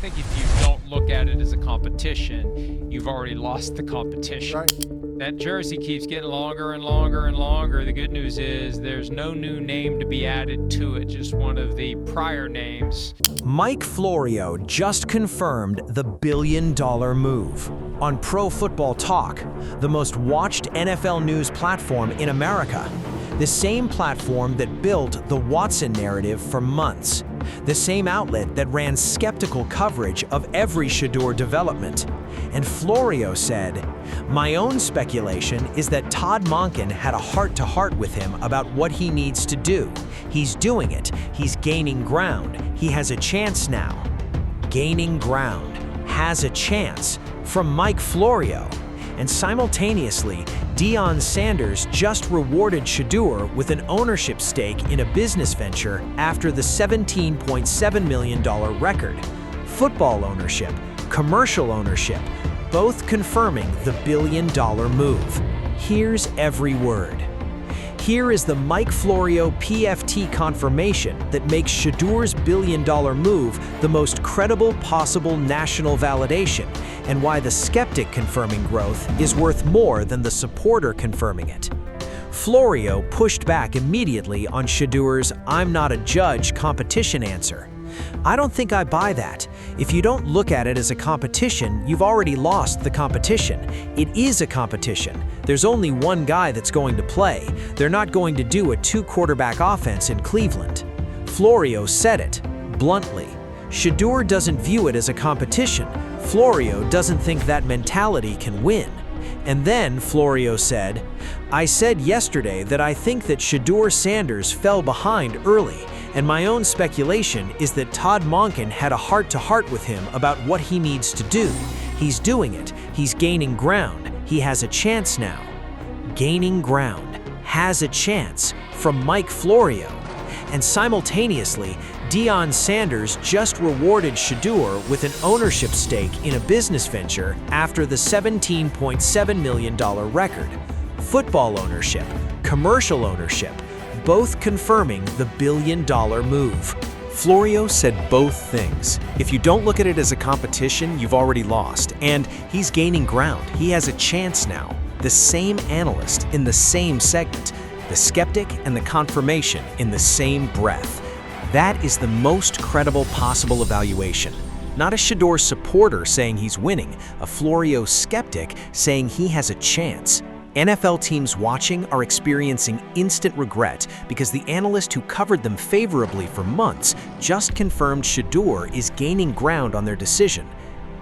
think if you don't look at it as a competition, you've already lost the competition. Right. That jersey keeps getting longer and longer and longer. The good news is there's no new name to be added to it, just one of the prior names. Mike Florio just confirmed the billion-dollar move. On Pro Football Talk, the most watched NFL news platform in America. The same platform that built the Watson narrative for months. The same outlet that ran skeptical coverage of every Shedeur development. And Florio said, "My own speculation is that Todd Monken had a heart-to-heart with him about what he needs to do. He's doing it. He's gaining ground. He has a chance now." Gaining ground. Has a chance. From Mike Florio. And simultaneously, Shedeur Sanders just rewarded Shedeur with an ownership stake in a business venture after the $17.7 million record. Football ownership, commercial ownership, both confirming the billion-dollar move. Here's every word. Here is the Mike Florio PFT confirmation that makes Shedeur's billion-dollar move the most credible possible national validation, and why the skeptic confirming growth is worth more than the supporter confirming it. Florio pushed back immediately on Shedeur's "I'm not a judge" competition answer. I don't think I buy that. If you don't look at it as a competition, you've already lost the competition. It is a competition. There's only one guy that's going to play. They're not going to do a two-quarterback offense in Cleveland. Florio said it, bluntly. Shedeur doesn't view it as a competition. Florio doesn't think that mentality can win. And then Florio said, "I said yesterday that I think that Shedeur Sanders fell behind early, and my own speculation is that Todd Monken had a heart-to-heart with him about what he needs to do. He's doing it. He's gaining ground. He has a chance now." Gaining ground. Has a chance. From Mike Florio. And simultaneously, Shedeur Sanders just rewarded Shedeur with an ownership stake in a business venture after the $17.7 million record. Football ownership, commercial ownership, both confirming the billion-dollar move. Florio said both things. If you don't look at it as a competition, you've already lost. And he's gaining ground. He has a chance now. The same analyst in the same segment. The skeptic and the confirmation in the same breath. That is the most credible possible evaluation. Not a Shedeur supporter saying he's winning, a Florio skeptic saying he has a chance. NFL teams watching are experiencing instant regret because the analyst who covered them favorably for months just confirmed Shedeur is gaining ground on their decision.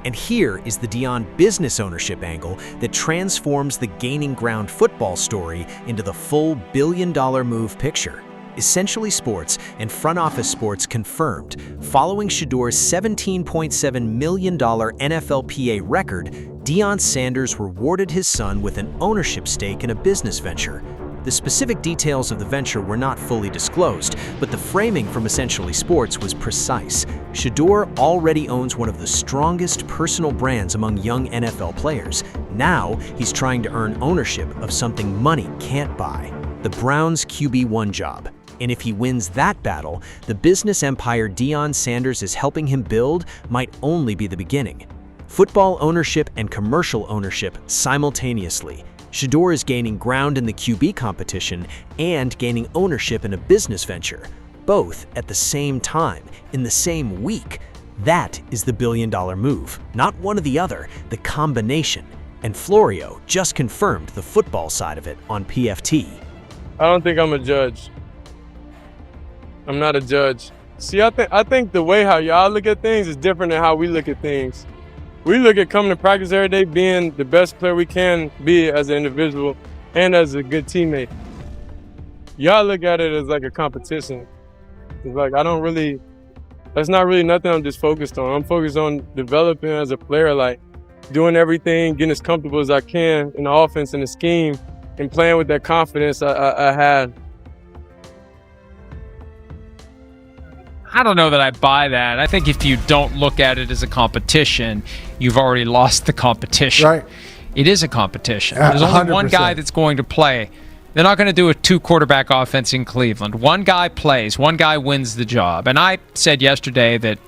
And here is the Dion business ownership angle that transforms the gaining ground football story into the full billion-dollar move picture. Essentially Sports and Front Office Sports confirmed, following Shedeur's $17.7 million NFLPA record, Shedeur Sanders rewarded his son with an ownership stake in a business venture. The specific details of the venture were not fully disclosed, but the framing from Essentially Sports was precise. Shedeur already owns one of the strongest personal brands among young NFL players. Now he's trying to earn ownership of something money can't buy, the Browns QB1 job. And if he wins that battle, the business empire Shedeur Sanders is helping him build might only be the beginning. Football ownership and commercial ownership simultaneously. Shedeur is gaining ground in the QB competition and gaining ownership in a business venture, both at the same time, in the same week. That is the billion-dollar move. Not one or the other, the combination. And Florio just confirmed the football side of it on PFT. I don't think I'm a judge. I'm not a judge. See, I think the way how y'all look at things is different than how we look at things. We look at coming to practice every day, being the best player we can be as an individual and as a good teammate. Y'all look at it as like a competition. It's like that's not really nothing I'm just focused on. I'm focused on developing as a player, like doing everything, getting as comfortable as I can in the offense and the scheme, and playing with that confidence I had. I don't know that I buy that. I think if you don't look at it as a competition, you've already lost the competition. Right. It is a competition. There's only one 100%. guy that's going to play. They're not going to do a two-quarterback offense in Cleveland. One guy plays. One guy wins the job. And I said yesterday that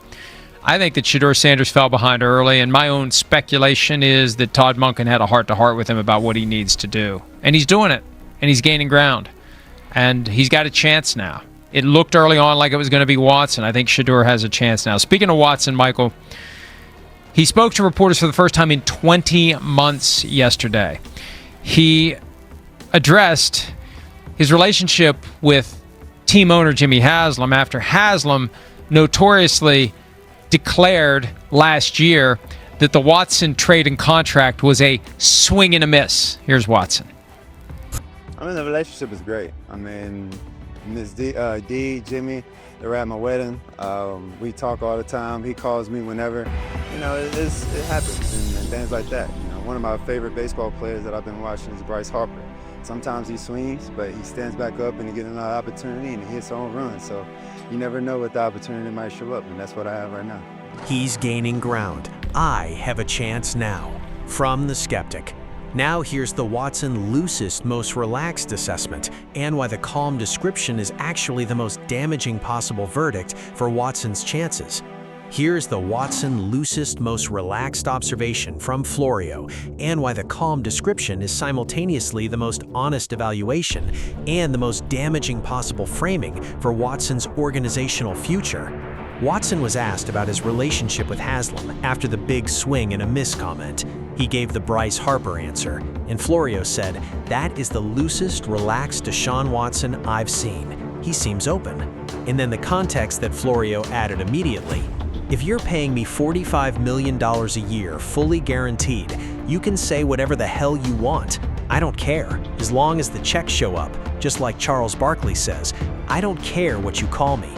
I think that Shedeur Sanders fell behind early, and my own speculation is that Todd Monken had a heart-to-heart with him about what he needs to do. And he's doing it, and he's gaining ground. And he's got a chance now. It looked early on like it was going to be Watson. I think Shedeur has a chance now. Speaking of Watson, Michael, he spoke to reporters for the first time in 20 months yesterday. He addressed his relationship with team owner Jimmy Haslam after Haslam notoriously declared last year that the Watson trade and contract was a swing and a miss. Here's Watson. I mean, the relationship is great. I mean, Miss Jimmy, they're at my wedding. We talk all the time. He calls me whenever. You know, it happens and things like that. You know, one of my favorite baseball players that I've been watching is Bryce Harper. Sometimes he swings, but he stands back up and he gets another opportunity and he hits home run. So you never know what the opportunity might show up, and that's what I have right now. He's gaining ground. I have a chance now. From The Skeptic. Now here's the Watson loosest, most relaxed assessment, and why the calm description is actually the most damaging possible verdict for Watson's chances. Here's the Watson loosest, most relaxed observation from Florio, and why the calm description is simultaneously the most honest evaluation and the most damaging possible framing for Watson's organizational future. Watson was asked about his relationship with Haslam after the big swing and a miss comment. He gave the Bryce Harper answer, and Florio said, "That is the loosest, relaxed Deshaun Watson I've seen. He seems open." And then the context that Florio added immediately, "If you're paying me $45 million a year, fully guaranteed, you can say whatever the hell you want. I don't care, as long as the checks show up. Just like Charles Barkley says, I don't care what you call me.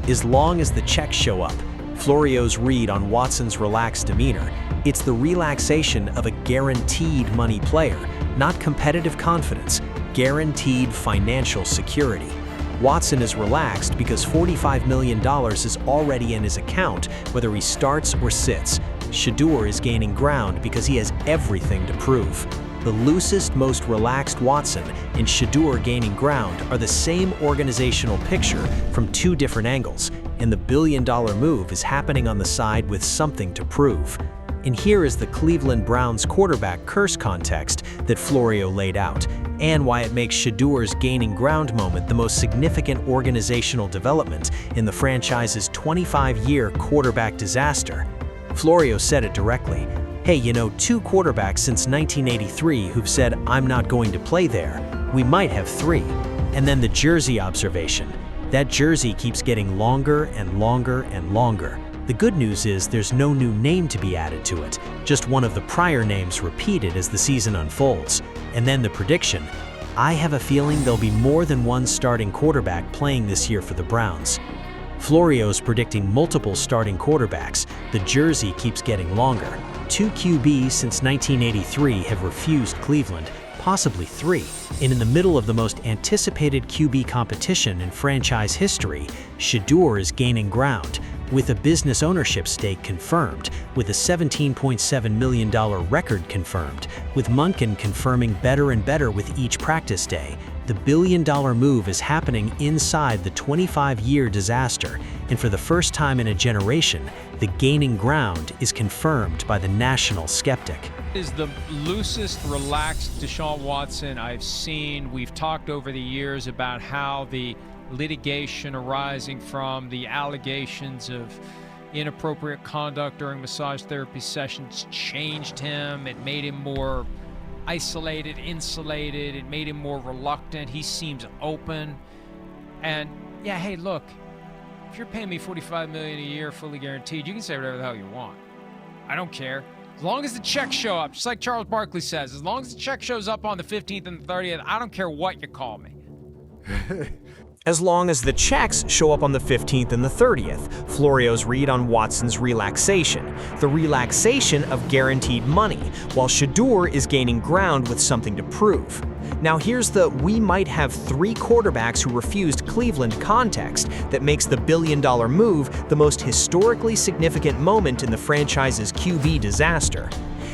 As long as the checks show up." Florio's read on Watson's relaxed demeanor, it's the relaxation of a guaranteed money player, not competitive confidence, guaranteed financial security. Watson is relaxed because $45 million is already in his account, whether he starts or sits. Shedeur is gaining ground because he has everything to prove. The loosest, most relaxed Watson and Shedeur gaining ground are the same organizational picture from two different angles, and the billion-dollar move is happening on the side with something to prove. And here is the Cleveland Browns quarterback curse context that Florio laid out, and why it makes Shedeur's gaining ground moment the most significant organizational development in the franchise's 25-year quarterback disaster. Florio said it directly. Hey, you know, two quarterbacks since 1983 who've said, "I'm not going to play there." We might have three. And then the jersey observation. That jersey keeps getting longer and longer and longer. The good news is there's no new name to be added to it, just one of the prior names repeated as the season unfolds. And then the prediction. I have a feeling there'll be more than one starting quarterback playing this year for the Browns. Florio's predicting multiple starting quarterbacks. The jersey keeps getting longer. Two QBs since 1983 have refused Cleveland, possibly three. And in the middle of the most anticipated QB competition in franchise history, Shedeur is gaining ground, with a business ownership stake confirmed, with a $17.7 million record confirmed, with Monken confirming better and better with each practice day. The billion-dollar move is happening inside the 25-year disaster, and for the first time in a generation, the gaining ground is confirmed by the national skeptic. Is the loosest, relaxed Deshaun Watson I've seen. We've talked over the years about how the litigation arising from the allegations of inappropriate conduct during massage therapy sessions changed him. It made him more isolated, insulated. It made him more reluctant. He seems open. And yeah, hey, look, if you're paying me $45 million a year, fully guaranteed, you can say whatever the hell you want. I don't care. As long as the checks show up, just like Charles Barkley says, as long as the check shows up on the 15th and the 30th, I don't care what you call me. As long as the checks show up on the 15th and the 30th, Florio's read on Watson's relaxation, the relaxation of guaranteed money, while Shedeur is gaining ground with something to prove. Now here's the "we might have three quarterbacks who refused Cleveland" context that makes the billion-dollar move the most historically significant moment in the franchise's QB disaster.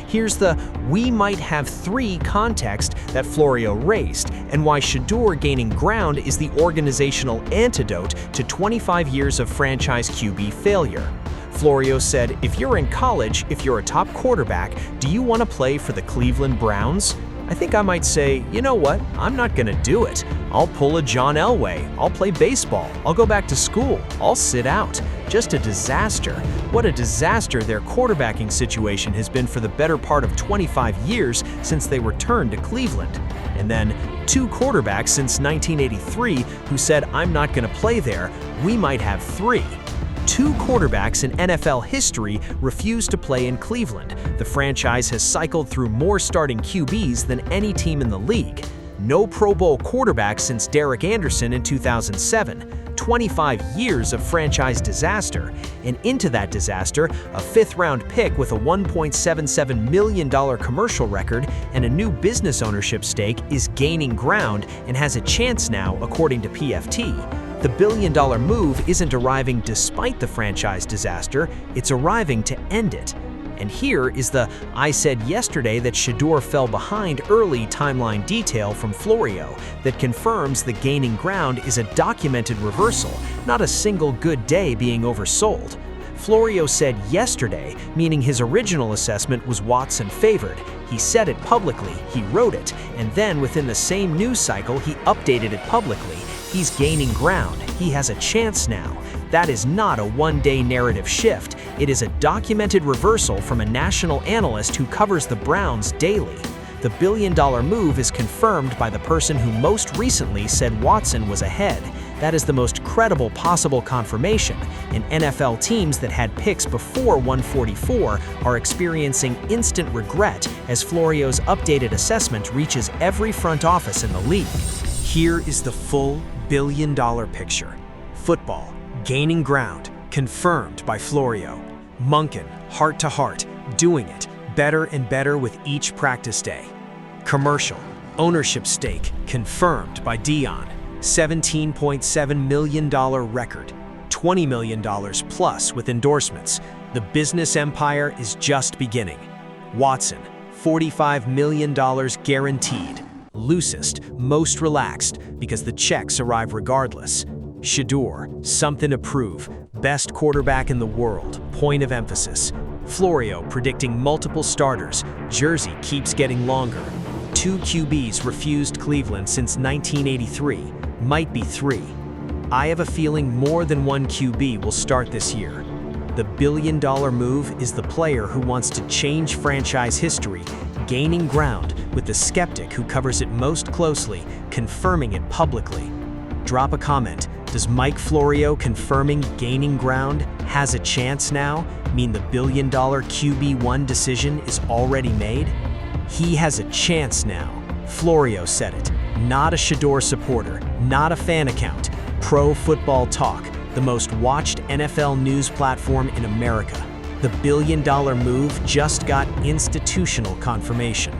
Here's the "we might have three" context that Florio raised, and why Shedeur gaining ground is the organizational antidote to 25 years of franchise QB failure. Florio said, if you're in college, if you're a top quarterback, do you want to play for the Cleveland Browns? I think I might say, you know what, I'm not going to do it. I'll pull a John Elway. I'll play baseball. I'll go back to school. I'll sit out. Just a disaster. What a disaster their quarterbacking situation has been for the better part of 25 years since they returned to Cleveland. And then 2 quarterbacks since 1983 who said, I'm not going to play there. We might have 3. 2 quarterbacks in NFL history refused to play in Cleveland. The franchise has cycled through more starting QBs than any team in the league. No Pro Bowl quarterback since Derek Anderson in 2007. 25 years of franchise disaster, and into that disaster, a 5th-round pick with a $1.77 million commercial record and a new business ownership stake is gaining ground and has a chance now, according to PFT. The billion-dollar move isn't arriving despite the franchise disaster, it's arriving to end it. And here is the "I said yesterday that Shedeur fell behind early" timeline detail from Florio that confirms the gaining ground is a documented reversal, not a single good day being oversold. Florio said yesterday, meaning his original assessment was Watson favored. He said it publicly, he wrote it, and then within the same news cycle he updated it publicly. He's gaining ground. He has a chance now. That is not a one-day narrative shift. It is a documented reversal from a national analyst who covers the Browns daily. The billion-dollar move is confirmed by the person who most recently said Watson was ahead. That is the most credible possible confirmation, and NFL teams that had picks before 144 are experiencing instant regret as Florio's updated assessment reaches every front office in the league. Here is the full billion-dollar picture. Football, gaining ground, confirmed by Florio. Monken, heart to heart, doing it, better and better with each practice day. Commercial, ownership stake, confirmed by Dion. $17.7 million record, $20 million plus with endorsements. The business empire is just beginning. Watson, $45 million guaranteed. Loosest, most relaxed, because the checks arrive regardless. Shedeur, something to prove, best quarterback in the world, point of emphasis. Florio predicting multiple starters, jersey keeps getting longer. 2 QBs refused Cleveland since 1983, might be 3. I have a feeling more than 1 QB will start this year. The billion-dollar move is the player who wants to change franchise history, gaining ground with the skeptic who covers it most closely, confirming it publicly. Drop a comment. Does Mike Florio confirming gaining ground has a chance now mean the billion-dollar QB1 decision is already made? He has a chance now. Florio said it. Not a Shedeur supporter, not a fan account. Pro Football Talk, the most watched NFL news platform in America. The billion-dollar move just got institutional confirmation.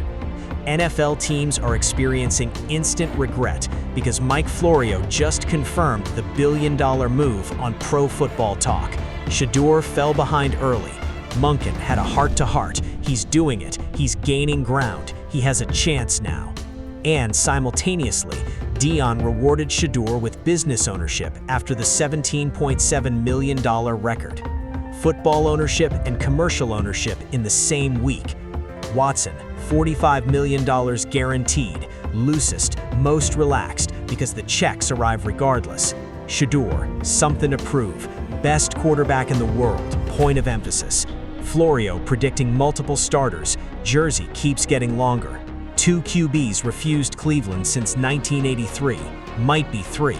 NFL teams are experiencing instant regret because Mike Florio just confirmed the billion-dollar move on Pro Football Talk. Shedeur fell behind early. Monken had a heart-to-heart. He's doing it. He's gaining ground. He has a chance now. And simultaneously, Dion rewarded Shedeur with business ownership after the $17.7 million record. Football ownership and commercial ownership in the same week. Watson, $45 million guaranteed, loosest, most relaxed because the checks arrive regardless. Shedeur, something to prove, best quarterback in the world, point of emphasis. Florio predicting multiple starters, jersey keeps getting longer. 2 QBs refused Cleveland since 1983, might be 3.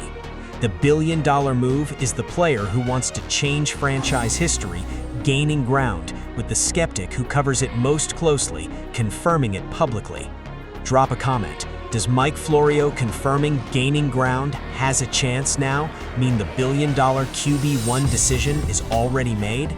The billion-dollar move is the player who wants to change franchise history, gaining ground with the skeptic who covers it most closely, confirming it publicly. Drop a comment. Does Mike Florio confirming gaining ground has a chance now mean the billion-dollar QB1 decision is already made?